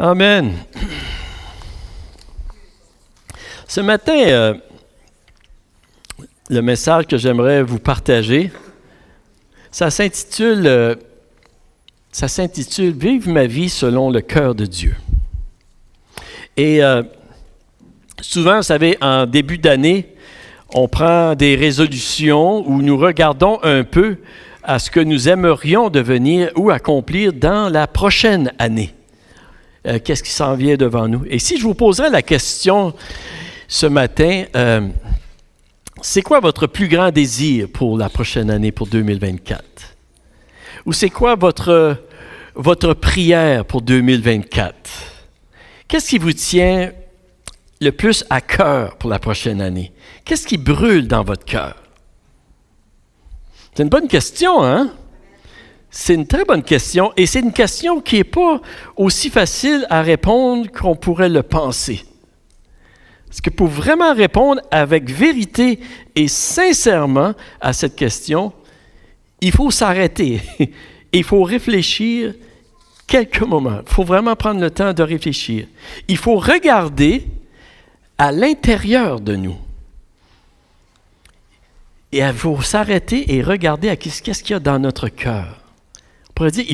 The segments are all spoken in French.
Amen. Ce matin, le message que j'aimerais vous partager, ça s'intitule « Vive ma vie selon le cœur de Dieu ». Et souvent, vous savez, en début d'année, on prend des résolutions où nous regardons un peu à ce que nous aimerions devenir ou accomplir dans la prochaine année. Qu'est-ce qui s'en vient devant nous? Et si je vous poserais la question ce matin, c'est quoi votre plus grand désir pour la prochaine année, pour 2024? Ou c'est quoi votre prière pour 2024? Qu'est-ce qui vous tient le plus à cœur pour la prochaine année? Qu'est-ce qui brûle dans votre cœur? C'est une bonne question, hein? C'est une très bonne question, et c'est une question qui n'est pas aussi facile à répondre qu'on pourrait le penser. Parce que pour vraiment répondre avec vérité et sincèrement à cette question, il faut s'arrêter. Il faut réfléchir quelques moments. Il faut vraiment prendre le temps de réfléchir. Il faut regarder à l'intérieur de nous. Et il faut s'arrêter et regarder à qu'est-ce qu'il y a dans notre cœur. On pourrait dire,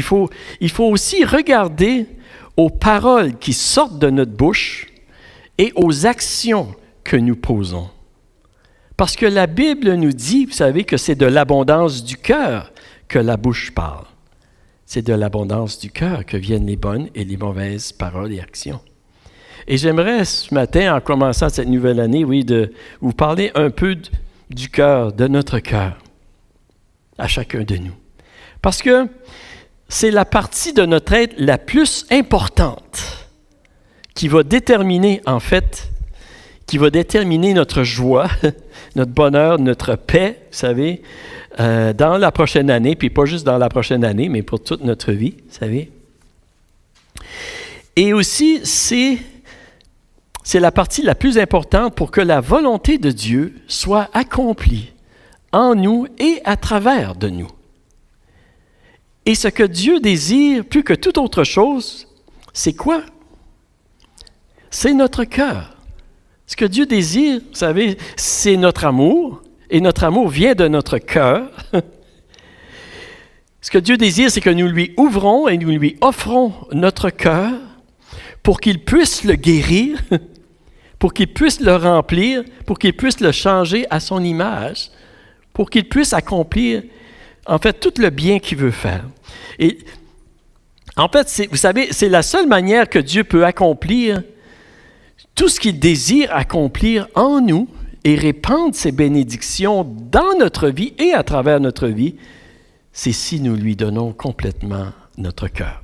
il faut aussi regarder aux paroles qui sortent de notre bouche et aux actions que nous posons. Parce que la Bible nous dit, vous savez, que c'est de l'abondance du cœur que la bouche parle. C'est de l'abondance du cœur que viennent les bonnes et les mauvaises paroles et actions. Et j'aimerais ce matin, en commençant cette nouvelle année, de vous parler un peu du cœur, de notre cœur, à chacun de nous. Parce que c'est la partie de notre être la plus importante qui va déterminer, en fait, notre joie, notre bonheur, notre paix, vous savez, dans la prochaine année, puis pas juste dans la prochaine année, mais pour toute notre vie, vous savez. Et aussi, c'est la partie la plus importante pour que la volonté de Dieu soit accomplie en nous et à travers de nous. Et ce que Dieu désire plus que toute autre chose, c'est quoi? C'est notre cœur. Ce que Dieu désire, vous savez, c'est notre amour, et notre amour vient de notre cœur. Ce que Dieu désire, c'est que nous lui ouvrons et nous lui offrons notre cœur pour qu'il puisse le guérir, pour qu'il puisse le remplir, pour qu'il puisse le changer à son image, pour qu'il puisse accomplir, en fait, tout le bien qu'il veut faire. Et en fait, vous savez, c'est la seule manière que Dieu peut accomplir tout ce qu'il désire accomplir en nous et répandre ses bénédictions dans notre vie et à travers notre vie, c'est si nous lui donnons complètement notre cœur.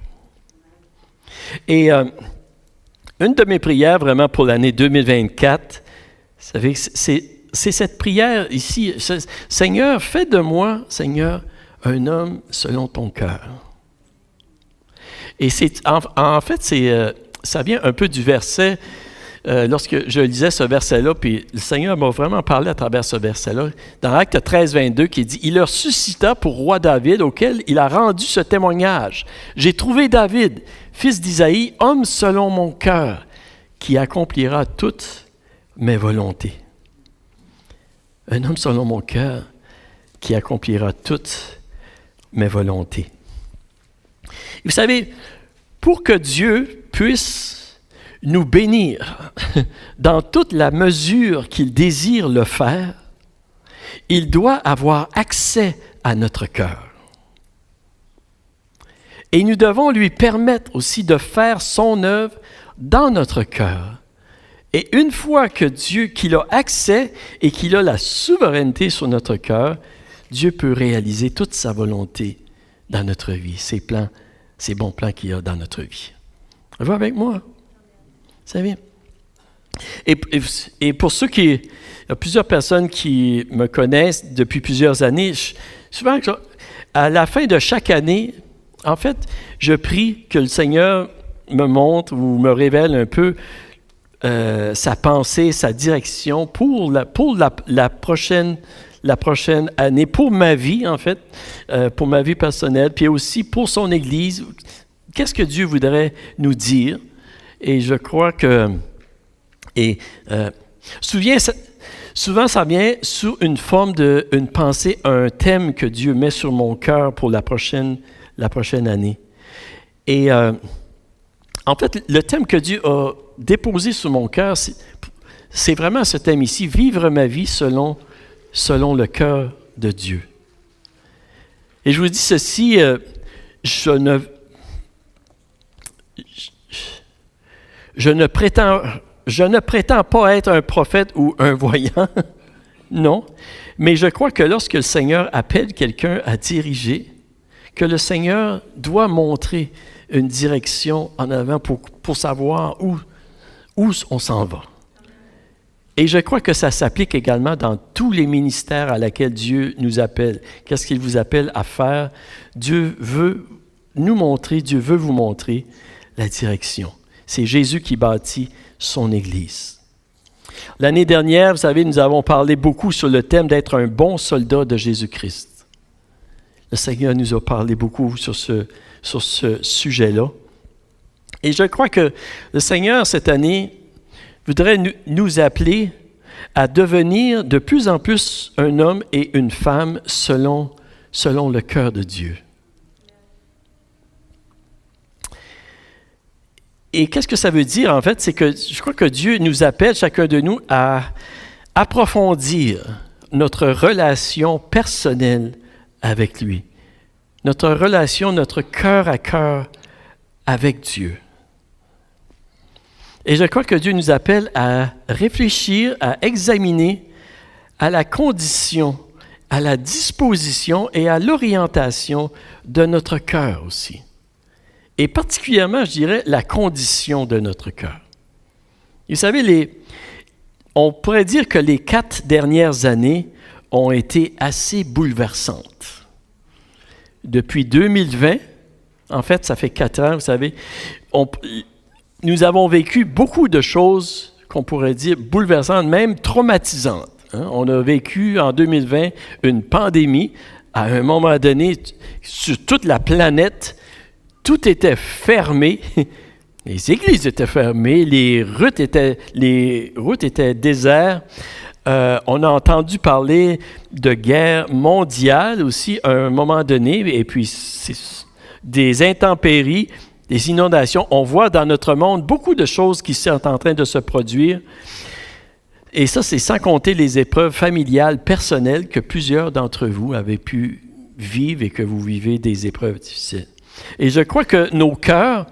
Et une de mes prières vraiment pour l'année 2024, vous savez, c'est cette prière ici. Seigneur, fais de moi, Seigneur, un homme selon ton cœur. Et en fait, ça vient un peu du verset, lorsque je lisais ce verset-là, puis le Seigneur m'a vraiment parlé à travers ce verset-là, dans Acte 13, 22, qui dit « Il leur suscita pour roi David, auquel il a rendu ce témoignage. J'ai trouvé David, fils d'Isaïe, homme selon mon cœur, qui accomplira toutes mes volontés. » Un homme selon mon cœur, qui accomplira toutes mes volontés. Vous savez, pour que Dieu puisse nous bénir dans toute la mesure qu'il désire le faire, il doit avoir accès à notre cœur. Et nous devons lui permettre aussi de faire son œuvre dans notre cœur. Et une fois que qu'il a accès et qu'il a la souveraineté sur notre cœur, Dieu peut réaliser toute sa volonté dans notre vie, ses plans, ces bons plans qu'il y a dans notre vie. Vous avec moi? Vous savez? Et pour ceux il y a plusieurs personnes qui me connaissent depuis plusieurs années, souvent, à la fin de chaque année, en fait, je prie que le Seigneur me montre ou me révèle un peu sa pensée, sa direction pour la prochaine année, pour ma vie, en fait, pour ma vie personnelle, puis aussi pour son Église. Qu'est-ce que Dieu voudrait nous dire Et je crois que... souvent, ça vient sous une forme une pensée, un thème que Dieu met sur mon cœur pour la prochaine année. Et en fait, le thème que Dieu a déposé sur mon cœur, c'est vraiment ce thème ici, vivre ma vie selon le cœur de Dieu. Et je vous dis ceci, je ne prétends pas être un prophète ou un voyant, non, mais je crois que lorsque le Seigneur appelle quelqu'un à diriger, que le Seigneur doit montrer une direction en avant pour savoir où on s'en va. Et je crois que ça s'applique également dans tous les ministères à laquelle Dieu nous appelle. Qu'est-ce qu'il vous appelle à faire? Dieu veut nous montrer, Dieu veut vous montrer la direction. C'est Jésus qui bâtit son Église. L'année dernière, vous savez, nous avons parlé beaucoup sur le thème d'être un bon soldat de Jésus-Christ. Le Seigneur nous a parlé beaucoup sur ce sujet-là. Et je crois que le Seigneur, cette année, voudrait nous appeler à devenir de plus en plus un homme et une femme selon le cœur de Dieu. Et qu'est-ce que ça veut dire, en fait? C'est que je crois que Dieu nous appelle, chacun de nous, à approfondir notre relation personnelle avec lui. Notre relation, notre cœur à cœur avec Dieu. Et je crois que Dieu nous appelle à réfléchir, à examiner à la condition, à la disposition et à l'orientation de notre cœur aussi. Et particulièrement, je dirais, la condition de notre cœur. Vous savez, on pourrait dire que les 4 dernières années ont été assez bouleversantes. Depuis 2020, en fait, ça fait 4 ans, vous savez, nous avons vécu beaucoup de choses qu'on pourrait dire bouleversantes, même traumatisantes. On a vécu en 2020 une pandémie. À un moment donné, sur toute la planète, tout était fermé. Les églises étaient fermées, les routes étaient désertes. On a entendu parler de guerre mondiale aussi à un moment donné, et puis des intempéries, des inondations. On voit dans notre monde beaucoup de choses qui sont en train de se produire. Et ça, c'est sans compter les épreuves familiales, personnelles que plusieurs d'entre vous avez pu vivre et que vous vivez des épreuves difficiles. Et je crois que nos cœurs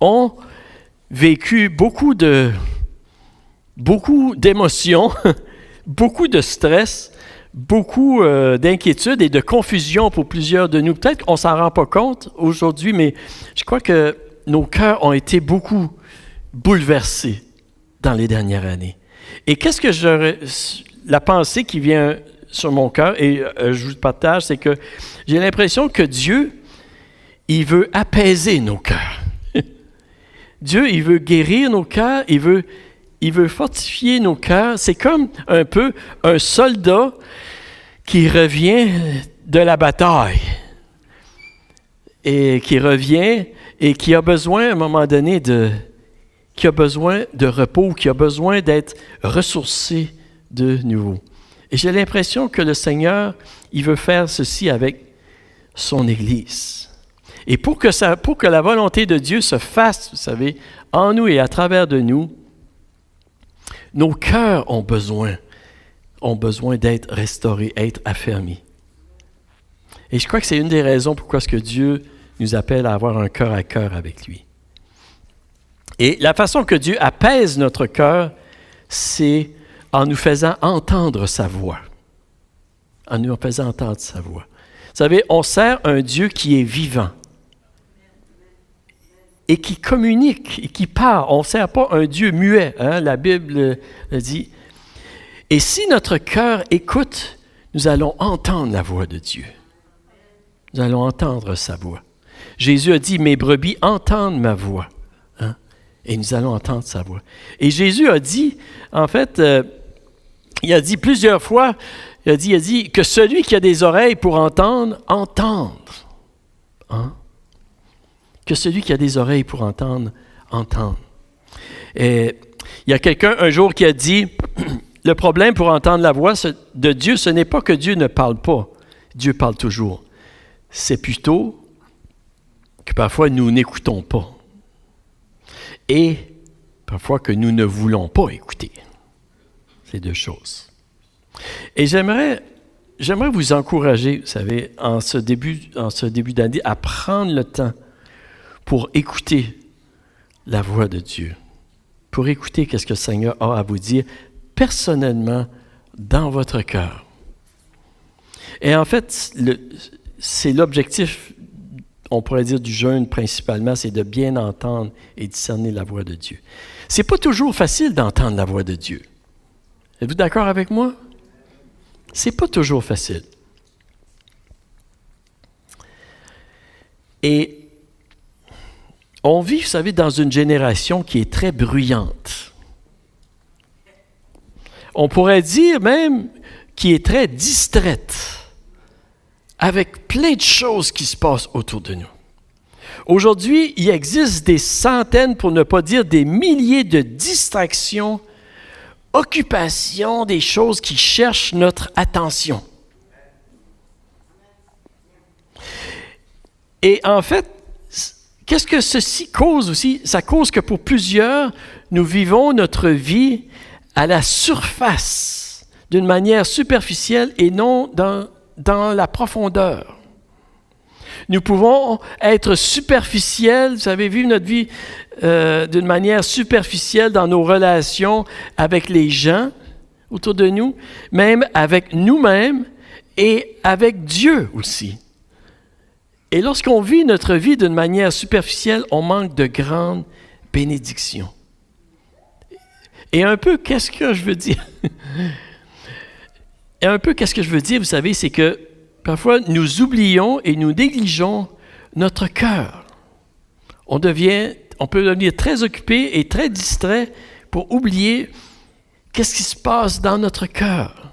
ont vécu beaucoup d'émotions, beaucoup de stress, beaucoup d'inquiétude et de confusion pour plusieurs de nous. Peut-être qu'on ne s'en rend pas compte aujourd'hui, mais je crois que nos cœurs ont été beaucoup bouleversés dans les dernières années. Et qu'est-ce que la pensée qui vient sur mon cœur, et je vous partage, c'est que j'ai l'impression que Dieu, il veut apaiser nos cœurs. Dieu, il veut guérir nos cœurs, il veut fortifier nos cœurs. C'est comme un peu un soldat qui revient de la bataille et qui revient et qui a besoin à un moment donné qui a besoin de repos, qui a besoin d'être ressourcé de nouveau. Et j'ai l'impression que le Seigneur, il veut faire ceci avec son Église. Et pour que la volonté de Dieu se fasse, vous savez, en nous et à travers de nous, nos cœurs ont besoin d'être restaurés, être affermis. Et je crois que c'est une des raisons pourquoi est-ce que Dieu nous appelle à avoir un cœur à cœur avec lui. Et la façon que Dieu apaise notre cœur, c'est en nous faisant entendre sa voix. En nous faisant entendre sa voix. Vous savez, on sert un Dieu qui est vivant et qui communique et qui parle. On ne sert pas un Dieu muet, hein? La Bible le dit. Et si notre cœur écoute, nous allons entendre la voix de Dieu. Nous allons entendre sa voix. Jésus a dit, « Mes brebis entendent ma voix. » Hein? Et nous allons entendre sa voix. Et Jésus a dit, en fait, il a dit plusieurs fois, il a dit que celui qui a des oreilles pour entendre, entende. Hein? Que celui qui a des oreilles pour entendre, entende. Et il y a quelqu'un un jour qui a dit, le problème pour entendre la voix de Dieu, ce n'est pas que Dieu ne parle pas. Dieu parle toujours. C'est plutôt que parfois nous n'écoutons pas. Et parfois que nous ne voulons pas écouter. C'est deux choses. Et j'aimerais vous encourager, vous savez, en ce début d'année, à prendre le temps pour écouter la voix de Dieu, pour écouter ce que le Seigneur a à vous dire personnellement dans votre cœur. Et en fait, c'est l'objectif, on pourrait dire, du jeûne principalement, c'est de bien entendre et discerner la voix de Dieu. C'est pas toujours facile d'entendre la voix de Dieu. Êtes-vous d'accord avec moi? C'est pas toujours facile. Et on vit, vous savez, dans une génération qui est très bruyante. On pourrait dire même qui est très distraite, avec plein de choses qui se passent autour de nous. Aujourd'hui, il existe des centaines, pour ne pas dire des milliers de distractions, occupations, des choses qui cherchent notre attention. Et en fait, qu'est-ce que ceci cause aussi? Ça cause que pour plusieurs, nous vivons notre vie à la surface, d'une manière superficielle et non dans la profondeur. Nous pouvons être superficiels, vous savez, vivre notre vie d'une manière superficielle dans nos relations avec les gens autour de nous, même avec nous-mêmes et avec Dieu aussi. Et lorsqu'on vit notre vie d'une manière superficielle, on manque de grandes bénédictions. Et un peu, qu'est-ce que je veux dire? Vous savez, c'est que parfois, nous oublions et nous négligeons notre cœur. On peut devenir très occupé et très distrait pour oublier qu'est-ce qui se passe dans notre cœur.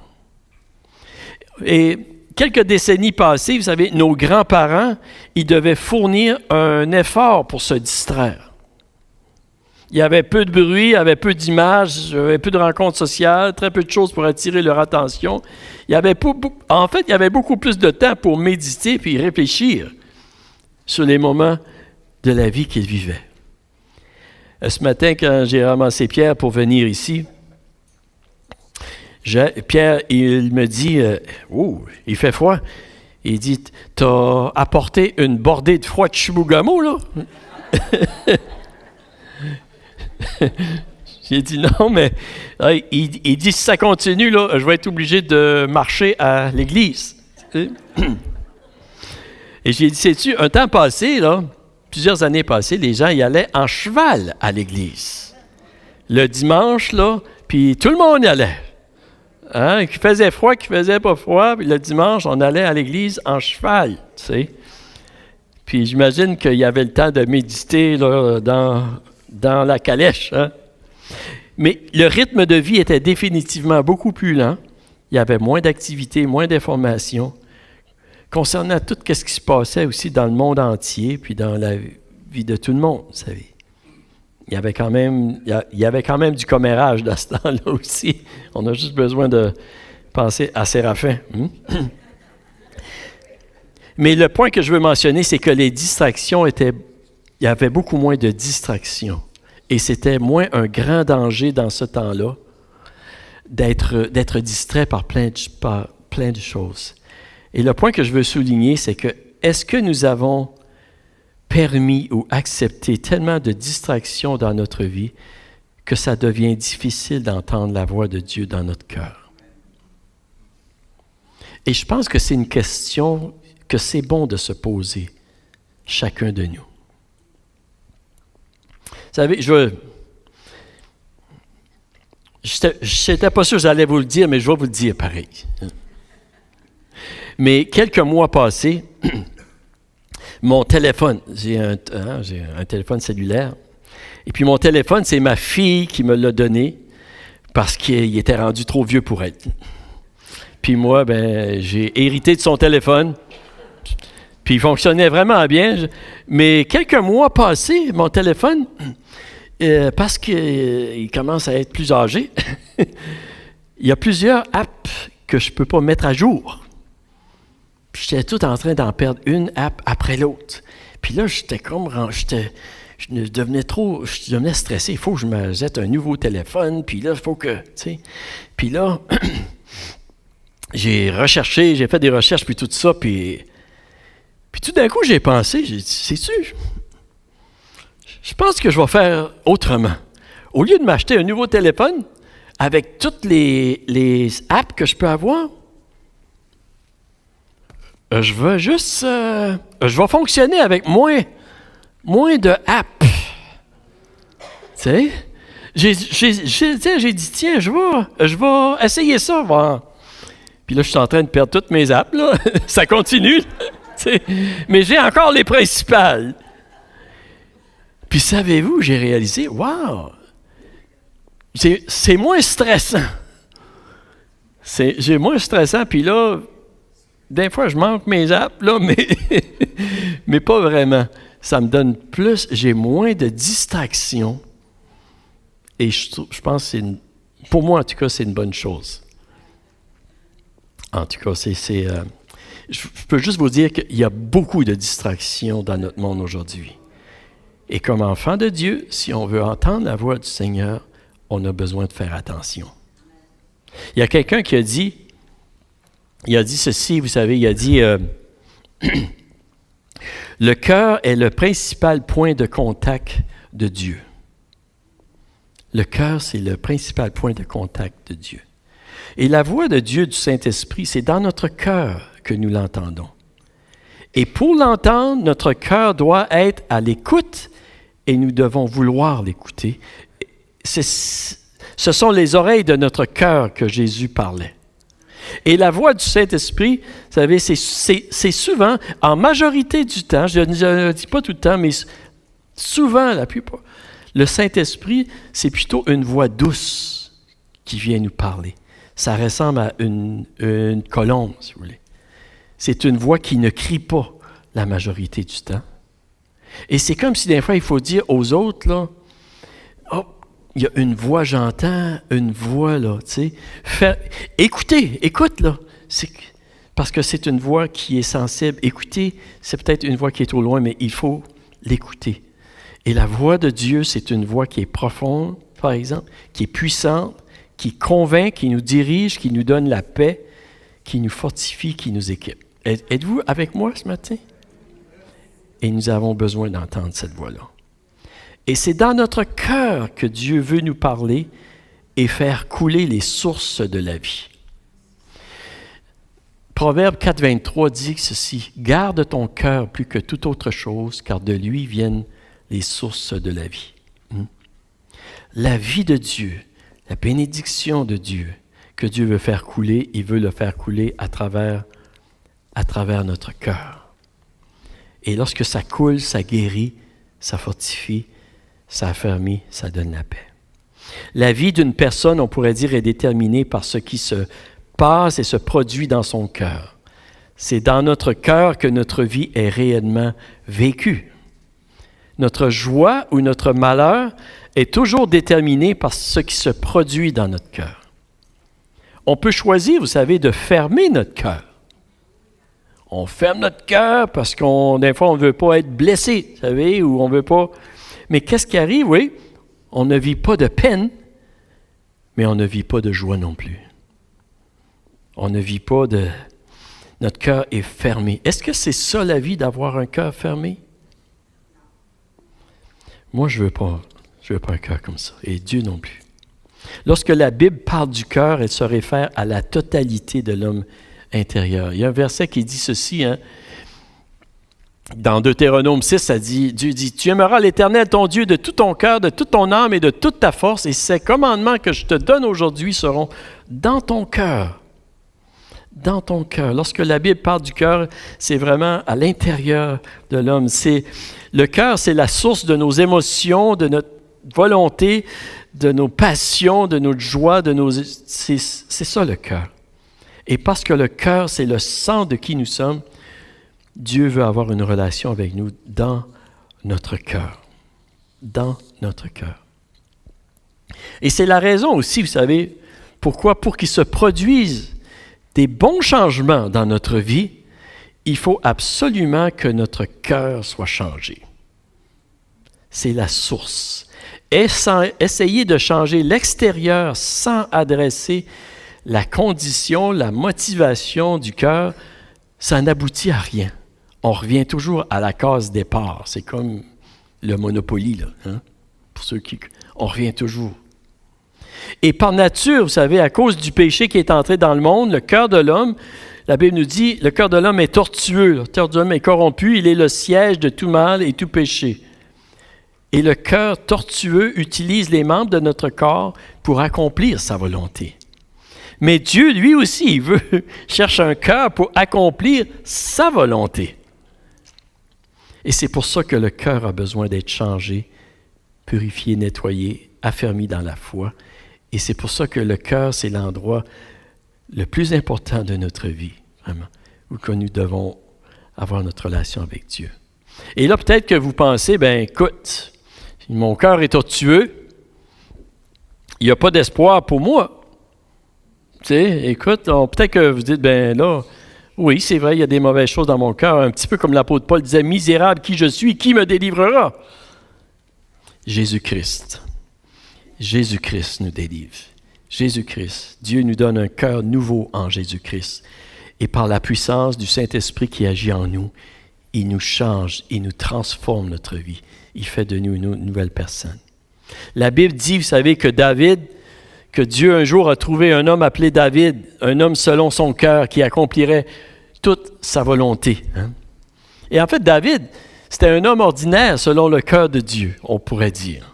Et quelques décennies passées, vous savez, nos grands-parents, ils devaient fournir un effort pour se distraire. Il y avait peu de bruit, il y avait peu d'images, il y avait peu de rencontres sociales, très peu de choses pour attirer leur attention. Il y avait beaucoup plus de temps pour méditer puis réfléchir sur les moments de la vie qu'ils vivaient. Ce matin, quand j'ai ramassé Pierre pour venir ici, Pierre, il me dit, il fait froid. Il dit, t'as apporté une bordée de froid de Chibougamau, là? J'ai dit non, mais il dit si ça continue, là, je vais être obligé de marcher à l'église. Et j'ai dit, sais-tu, un temps passé, là, plusieurs années passées, les gens y allaient en cheval à l'église. Le dimanche, là, puis tout le monde y allait. Hein? Qu'il faisait froid, qu'il faisait pas froid, puis le dimanche, on allait à l'église en cheval, tu sais. Puis j'imagine qu'il y avait le temps de méditer là, dans la calèche. Hein? Mais le rythme de vie était définitivement beaucoup plus lent. Il y avait moins d'activités, moins d'informations concernant tout ce qui se passait aussi dans le monde entier, puis dans la vie de tout le monde, vous savez. Il y avait quand même du commérage dans ce temps-là aussi. On a juste besoin de penser à Séraphin. Mais le point que je veux mentionner, c'est que les distractions il y avait beaucoup moins de distractions. Et c'était moins un grand danger dans ce temps-là d'être distrait par plein de choses. Et le point que je veux souligner, c'est que est-ce que nous avons permis ou accepté tellement de distractions dans notre vie que ça devient difficile d'entendre la voix de Dieu dans notre cœur? Et je pense que c'est une question que c'est bon de se poser, chacun de nous. Vous savez, je n'étais pas sûr que j'allais vous le dire, mais je vais vous le dire pareil. Mais quelques mois passés, mon téléphone, j'ai un téléphone cellulaire, et puis mon téléphone, c'est ma fille qui me l'a donné parce qu'il était rendu trop vieux pour elle. Puis moi, j'ai hérité de son téléphone, puis il fonctionnait vraiment bien. Mais quelques mois passés, mon téléphone, parce qu'il commence à être plus âgé, il y a plusieurs apps que je ne peux pas mettre à jour. Puis j'étais tout en train d'en perdre une app après l'autre. Puis là, je devenais stressé. Il faut que je me jette un nouveau téléphone. Puis là, il faut que, tu sais. Puis là, j'ai fait des recherches, puis tout ça. Puis tout d'un coup, j'ai pensé, j'ai dit, sais-tu, je pense que je vais faire autrement. Au lieu de m'acheter un nouveau téléphone, avec toutes les apps que je peux avoir, je vais fonctionner avec moins de apps. Tu sais? J'ai dit, tiens, je vais essayer ça. Bon. Puis là, je suis en train de perdre toutes mes apps, là. Ça continue. Mais j'ai encore les principales. Puis savez-vous, j'ai réalisé, wow! C'est moins stressant. J'ai moins stressant, puis là, des fois, je manque mes apps, là, mais pas vraiment. Ça me donne plus, j'ai moins de distractions. Et je pense que pour moi, en tout cas, c'est une bonne chose. En tout cas, je peux juste vous dire qu'il y a beaucoup de distractions dans notre monde aujourd'hui. Et comme enfant de Dieu, si on veut entendre la voix du Seigneur, on a besoin de faire attention. Il y a quelqu'un qui a dit ceci, vous savez, il a dit le cœur est le principal point de contact de Dieu. Le cœur, c'est le principal point de contact de Dieu. Et la voix de Dieu, du Saint-Esprit, c'est dans notre cœur que nous l'entendons. Et pour l'entendre, notre cœur doit être à l'écoute et nous devons vouloir l'écouter. Ce sont les oreilles de notre cœur que Jésus parlait. Et la voix du Saint-Esprit, vous savez, c'est souvent, en majorité du temps, je ne dis pas tout le temps, mais souvent, la plupart, le Saint-Esprit, c'est plutôt une voix douce qui vient nous parler. Ça ressemble à une colombe, si vous voulez. C'est une voix qui ne crie pas la majorité du temps. Et c'est comme si des fois, il faut dire aux autres, là, oh, il y a une voix, j'entends, une voix, là, tu sais. Écoute, là. Parce que c'est une voix qui est sensible. Écoutez, c'est peut-être une voix qui est trop loin, mais il faut l'écouter. Et la voix de Dieu, c'est une voix qui est profonde, par exemple, qui est puissante, qui convainc, qui nous dirige, qui nous donne la paix, qui nous fortifie, qui nous équipe. Êtes-vous avec moi ce matin? Et nous avons besoin d'entendre cette voix-là. Et c'est dans notre cœur que Dieu veut nous parler et faire couler les sources de la vie. Proverbe 4, 23 dit ceci, « Garde ton cœur plus que toute autre chose, car de lui viennent les sources de la vie. » La vie de Dieu, la bénédiction de Dieu, que Dieu veut faire couler, il veut le faire couler à travers notre cœur. Et lorsque ça coule, ça guérit, ça fortifie, ça affermit, ça donne la paix. La vie d'une personne, on pourrait dire, est déterminée par ce qui se passe et se produit dans son cœur. C'est dans notre cœur que notre vie est réellement vécue. Notre joie ou notre malheur est toujours déterminé par ce qui se produit dans notre cœur. On peut choisir, vous savez, de fermer notre cœur. On ferme notre cœur parce des fois, on ne veut pas être blessé, vous savez, ou on ne veut pas... Mais qu'est-ce qui arrive, oui? On ne vit pas de peine, mais on ne vit pas de joie non plus. On ne vit pas de... Notre cœur est fermé. Est-ce que c'est ça la vie, d'avoir un cœur fermé? Moi, je veux pas un cœur comme ça. Et Dieu non plus. Lorsque la Bible parle du cœur, elle se réfère à la totalité de l'homme intérieur. Il y a un verset qui dit ceci, hein? Dans Deutéronome 6, Dieu dit, « Tu aimeras l'Éternel, ton Dieu, de tout ton cœur, de toute ton âme et de toute ta force, et ces commandements que je te donne aujourd'hui seront dans ton cœur. » Dans ton cœur. Lorsque la Bible parle du cœur, c'est vraiment à l'intérieur de l'homme. Le cœur, c'est la source de nos émotions, de notre volonté, de nos passions, de notre joie, c'est ça le cœur. Et parce que le cœur, c'est le sang de qui nous sommes, Dieu veut avoir une relation avec nous dans notre cœur. Dans notre cœur. Et c'est la raison aussi, vous savez, pourquoi, pour qu'il se produise des bons changements dans notre vie, il faut absolument que notre cœur soit changé. C'est la source. Essayer de changer l'extérieur sans adresser la condition, la motivation du cœur, ça n'aboutit à rien. On revient toujours à la case départ. C'est comme le Monopoly, là, hein? Pour ceux qui... On revient toujours. Et par nature, vous savez, à cause du péché qui est entré dans le monde, le cœur de l'homme, la Bible nous dit, le cœur de l'homme est tortueux, le cœur de l'homme est corrompu, il est le siège de tout mal et tout péché. Et le cœur tortueux utilise les membres de notre corps pour accomplir sa volonté. Mais Dieu, lui aussi, cherche un cœur pour accomplir sa volonté. Et c'est pour ça que le cœur a besoin d'être changé, purifié, nettoyé, affermi dans la foi. Et c'est pour ça que le cœur, c'est l'endroit le plus important de notre vie, vraiment, où que nous devons avoir notre relation avec Dieu. Et là, peut-être que vous pensez, ben écoute, mon cœur est tortueux, il n'y a pas d'espoir pour moi. Tu sais, écoute, peut-être que vous dites, ben là, oui, c'est vrai, il y a des mauvaises choses dans mon cœur, un petit peu comme l'apôtre Paul disait, « Misérable qui je suis, qui me délivrera? » Jésus-Christ. Jésus-Christ nous délivre. Jésus-Christ. Dieu nous donne un cœur nouveau en Jésus-Christ. Et par la puissance du Saint-Esprit qui agit en nous, il nous change, il nous transforme notre vie. Il fait de nous une nouvelle personne. La Bible dit, vous savez, que Dieu un jour a trouvé un homme appelé David, un homme selon son cœur qui accomplirait toute sa volonté. Hein? Et en fait, David, c'était un homme ordinaire selon le cœur de Dieu, on pourrait dire.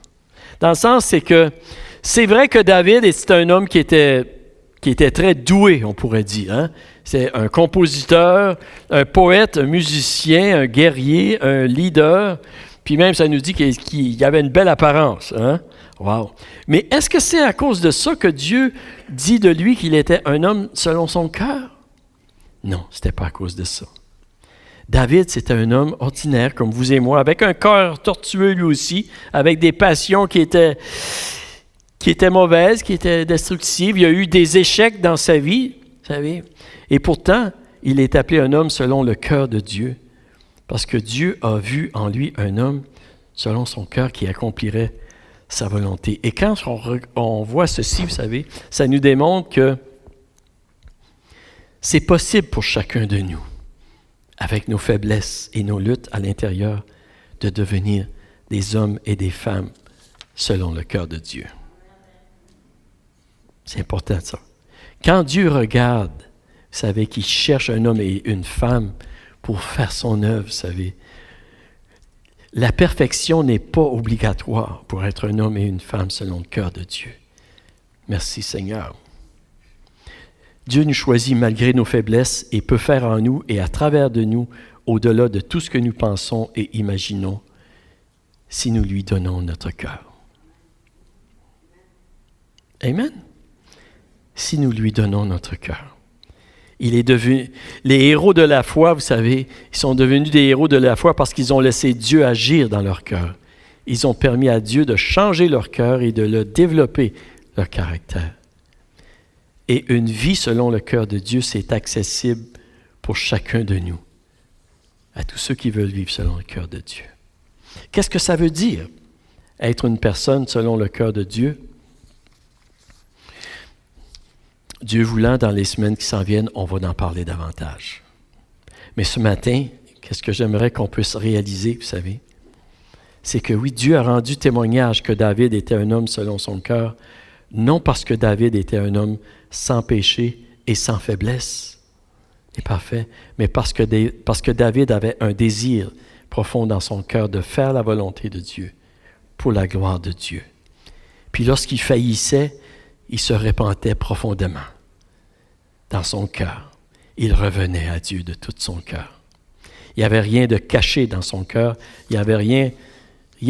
Dans le sens, c'est que c'est vrai que David, c'est un homme qui était très doué, on pourrait dire. Hein? C'est un compositeur, un poète, un musicien, un guerrier, un leader. Puis même, ça nous dit qu'il avait une belle apparence. Hein? Wow! Mais est-ce que c'est à cause de ça que Dieu dit de lui qu'il était un homme selon son cœur? Non, ce n'était pas à cause de ça. David, c'était un homme ordinaire comme vous et moi, avec un cœur tortueux lui aussi, avec des passions qui étaient mauvaises, qui étaient destructives. Il y a eu des échecs dans sa vie, vous savez. Et pourtant, il est appelé un homme selon le cœur de Dieu, parce que Dieu a vu en lui un homme selon son cœur qui accomplirait sa volonté. Et quand on voit ceci, vous savez, ça nous démontre que c'est possible pour chacun de nous, avec nos faiblesses et nos luttes à l'intérieur, de devenir des hommes et des femmes selon le cœur de Dieu. C'est important ça. Quand Dieu regarde, vous savez, qu'il cherche un homme et une femme pour faire son œuvre, vous savez, la perfection n'est pas obligatoire pour être un homme et une femme selon le cœur de Dieu. Merci Seigneur. Dieu nous choisit malgré nos faiblesses et peut faire en nous et à travers de nous au-delà de tout ce que nous pensons et imaginons si nous lui donnons notre cœur. Amen. Si nous lui donnons notre cœur. Les héros de la foi, vous savez, ils sont devenus des héros de la foi parce qu'ils ont laissé Dieu agir dans leur cœur. Ils ont permis à Dieu de changer leur cœur et de le développer, leur caractère. Et une vie selon le cœur de Dieu, c'est accessible pour chacun de nous, à tous ceux qui veulent vivre selon le cœur de Dieu. Qu'est-ce que ça veut dire, être une personne selon le cœur de Dieu? Dieu voulant, dans les semaines qui s'en viennent, on va en parler davantage. Mais ce matin, qu'est-ce que j'aimerais qu'on puisse réaliser, vous savez? C'est que oui, Dieu a rendu témoignage que David était un homme selon son cœur, non parce que David était un homme sans péché et sans faiblesse, et parfait, mais parce que David avait un désir profond dans son cœur de faire la volonté de Dieu pour la gloire de Dieu. Puis lorsqu'il faillissait, il se repentait profondément dans son cœur. Il revenait à Dieu de tout son cœur. Il n'y avait rien de caché dans son cœur. Il n'y avait rien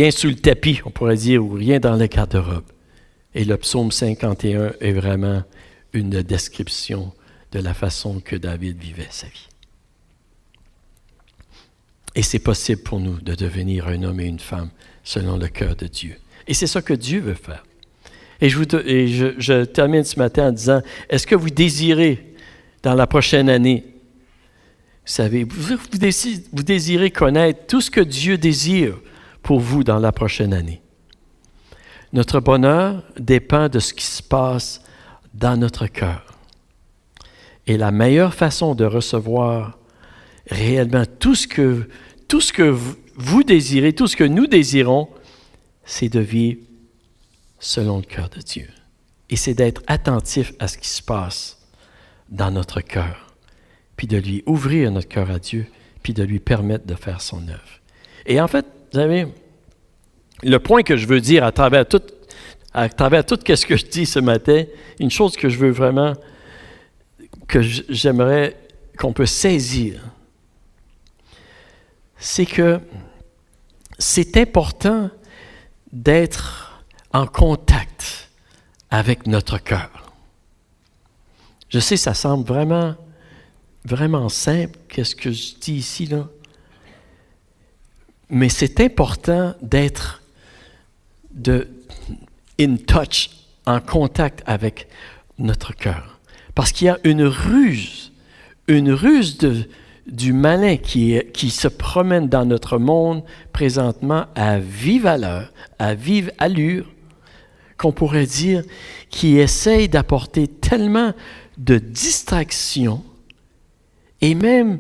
sous le tapis, on pourrait dire, ou rien dans le garde-robe. Et le psaume 51 est vraiment une description de la façon que David vivait sa vie. Et c'est possible pour nous de devenir un homme et une femme selon le cœur de Dieu. Et c'est ça que Dieu veut faire. Et je termine ce matin en disant, est-ce que vous désirez, dans la prochaine année, vous savez, vous désirez connaître tout ce que Dieu désire pour vous dans la prochaine année? Notre bonheur dépend de ce qui se passe dans notre cœur. Et la meilleure façon de recevoir réellement tout ce que vous désirez, tout ce que nous désirons, c'est de vivre selon le cœur de Dieu. Et c'est d'être attentif à ce qui se passe dans notre cœur, puis de lui ouvrir notre cœur à Dieu, puis de lui permettre de faire son œuvre. Et en fait, vous savez, le point que je veux dire à travers tout ce que je dis ce matin, une chose que je veux vraiment, que j'aimerais qu'on peut saisir, c'est que c'est important d'être en contact avec notre cœur. Je sais, ça semble vraiment, vraiment simple, qu'est-ce que je dis ici, là. Mais c'est important d'être in touch, en contact avec notre cœur. Parce qu'il y a une ruse du malin qui se promène dans notre monde présentement à vive allure, qu'on pourrait dire, qui essaye d'apporter tellement de distractions et même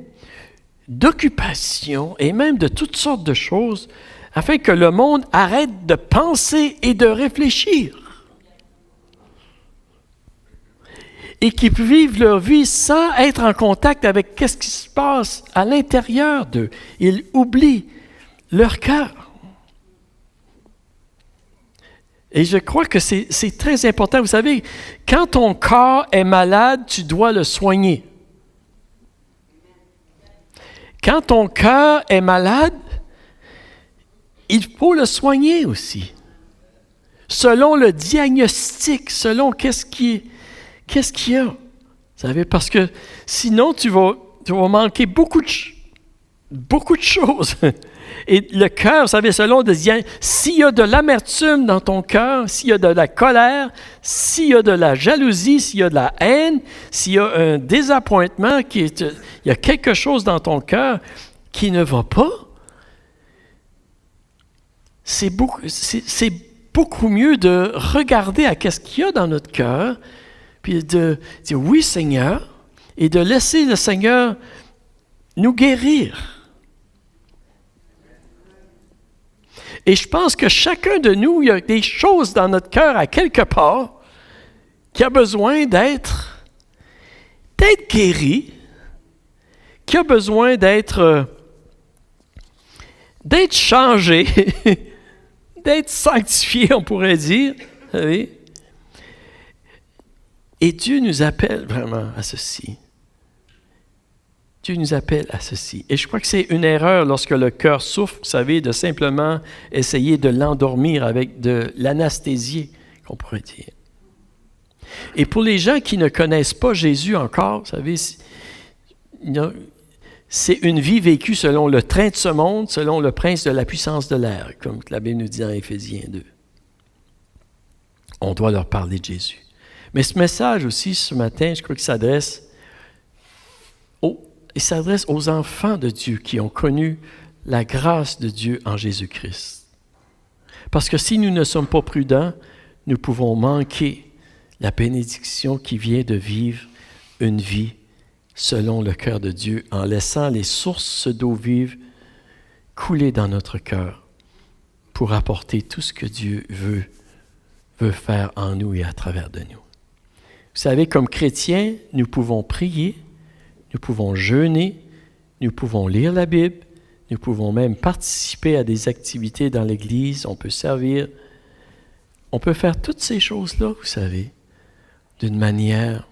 d'occupation et même de toutes sortes de choses afin que le monde arrête de penser et de réfléchir. Et qu'ils vivent leur vie sans être en contact avec ce qui se passe à l'intérieur d'eux. Ils oublient leur cœur. Et je crois que c'est très important. Vous savez, quand ton corps est malade, tu dois le soigner. Quand ton cœur est malade, il faut le soigner aussi. Selon le diagnostic, selon qu'est-ce qu'il y a. Vous savez, parce que sinon, tu vas manquer beaucoup de choses. Et le cœur, vous savez, selon des diagnostics, s'il y a de l'amertume dans ton cœur, s'il y a de la colère, s'il y a de la jalousie, s'il y a de la haine, s'il y a un désappointement, il y a quelque chose dans ton cœur qui ne va pas, c'est beaucoup mieux de regarder à qu'est-ce qu'il y a dans notre cœur, puis de dire « Oui, Seigneur », et de laisser le Seigneur nous guérir. Et je pense que chacun de nous, il y a des choses dans notre cœur à quelque part qui a besoin d'être guéri, qui a besoin d'être changé, d'être sanctifié, on pourrait dire. Vous savez? Et Dieu nous appelle vraiment à ceci. Dieu nous appelle à ceci. Et je crois que c'est une erreur lorsque le cœur souffre, vous savez, de simplement essayer de l'endormir avec de l'anesthésie, qu'on pourrait dire. Et pour les gens qui ne connaissent pas Jésus encore, vous savez, c'est une vie vécue selon le train de ce monde, selon le prince de la puissance de l'air, comme la Bible nous dit dans Éphésiens 2. On doit leur parler de Jésus. Mais ce message aussi, ce matin, je crois qu'il s'adresse aux enfants de Dieu qui ont connu la grâce de Dieu en Jésus-Christ. Parce que si nous ne sommes pas prudents, nous pouvons manquer la bénédiction qui vient de vivre une vie selon le cœur de Dieu, en laissant les sources d'eau vive couler dans notre cœur pour apporter tout ce que Dieu veut faire en nous et à travers de nous. Vous savez, comme chrétiens, nous pouvons prier, nous pouvons jeûner, nous pouvons lire la Bible, nous pouvons même participer à des activités dans l'Église, on peut servir, on peut faire toutes ces choses-là, vous savez, d'une manière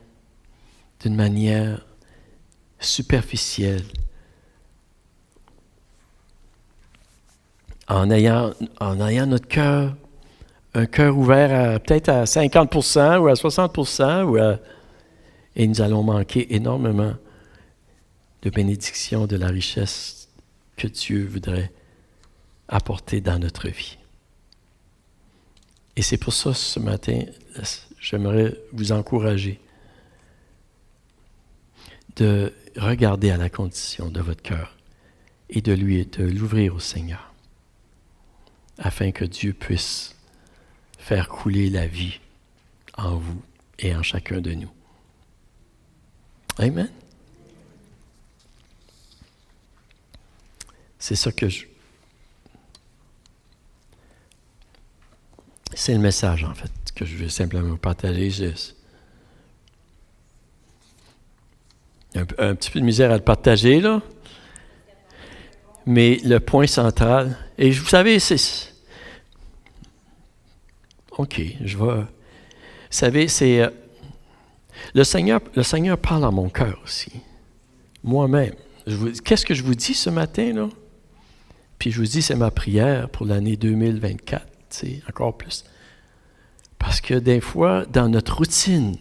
superficielle, en ayant notre cœur, un cœur ouvert peut-être à 50% ou à 60%, et nous allons manquer énormément de bénédiction, de la richesse que Dieu voudrait apporter dans notre vie. Et c'est pour ça, ce matin, j'aimerais vous encourager de regarder à la condition de votre cœur et de l'ouvrir au Seigneur, afin que Dieu puisse faire couler la vie en vous et en chacun de nous. Amen. C'est ça que c'est le message, en fait, que je veux simplement partager. J'ai un petit peu de misère à le partager, là. Mais le point central, et vous savez, c'est... OK, je vais... Vous savez, c'est... Le Seigneur parle à mon cœur aussi. Moi-même. Qu'est-ce que je vous dis ce matin, là? Puis je vous dis, c'est ma prière pour l'année 2024, encore plus. Parce que des fois, dans notre routine,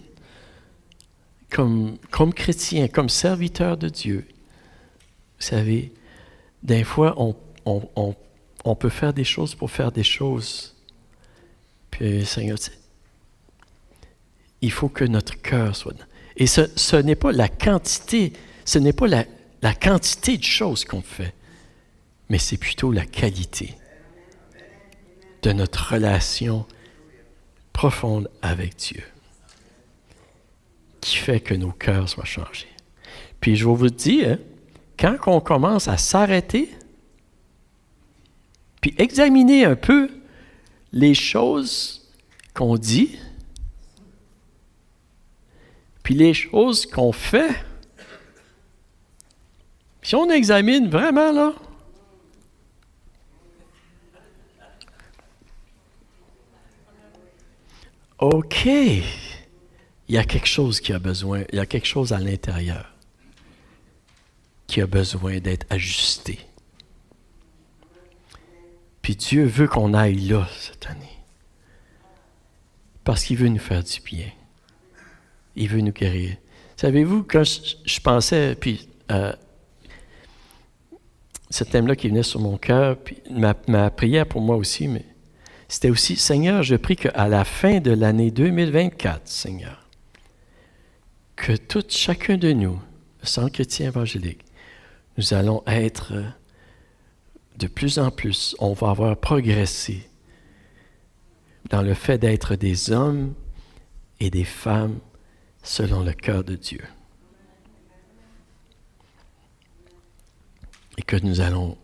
comme chrétien, comme serviteur de Dieu, vous savez, des fois, on peut faire des choses pour faire des choses. Puis, Seigneur, il faut que notre cœur soit... Et ce n'est pas la quantité, ce n'est pas la quantité de choses qu'on fait, mais c'est plutôt la qualité de notre relation profonde avec Dieu qui fait que nos cœurs soient changés. Puis je vais vous dire, quand on commence à s'arrêter, puis examiner un peu les choses qu'on dit, puis les choses qu'on fait, si on examine vraiment, là, OK, il y a quelque chose qui a besoin, il y a quelque chose à l'intérieur qui a besoin d'être ajusté. Puis Dieu veut qu'on aille là cette année. Parce qu'il veut nous faire du bien. Il veut nous guérir. Savez-vous, quand je pensais, puis ce thème-là qui venait sur mon cœur, puis ma prière pour moi aussi, mais c'était aussi, Seigneur, je prie qu'à la fin de l'année 2024, Seigneur, que chacun de nous, le Centre chrétien évangélique, nous allons être de plus en plus, on va avoir progressé dans le fait d'être des hommes et des femmes selon le cœur de Dieu. Et que nous allons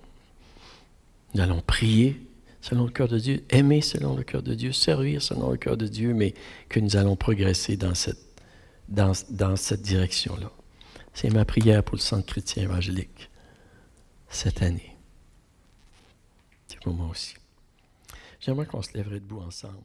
prier selon le cœur de Dieu, aimer selon le cœur de Dieu, servir selon le cœur de Dieu, mais que nous allons progresser dans cette direction-là. C'est ma prière pour le Centre chrétien évangélique cette année. C'est pour moi aussi. J'aimerais qu'on se lèverait debout ensemble.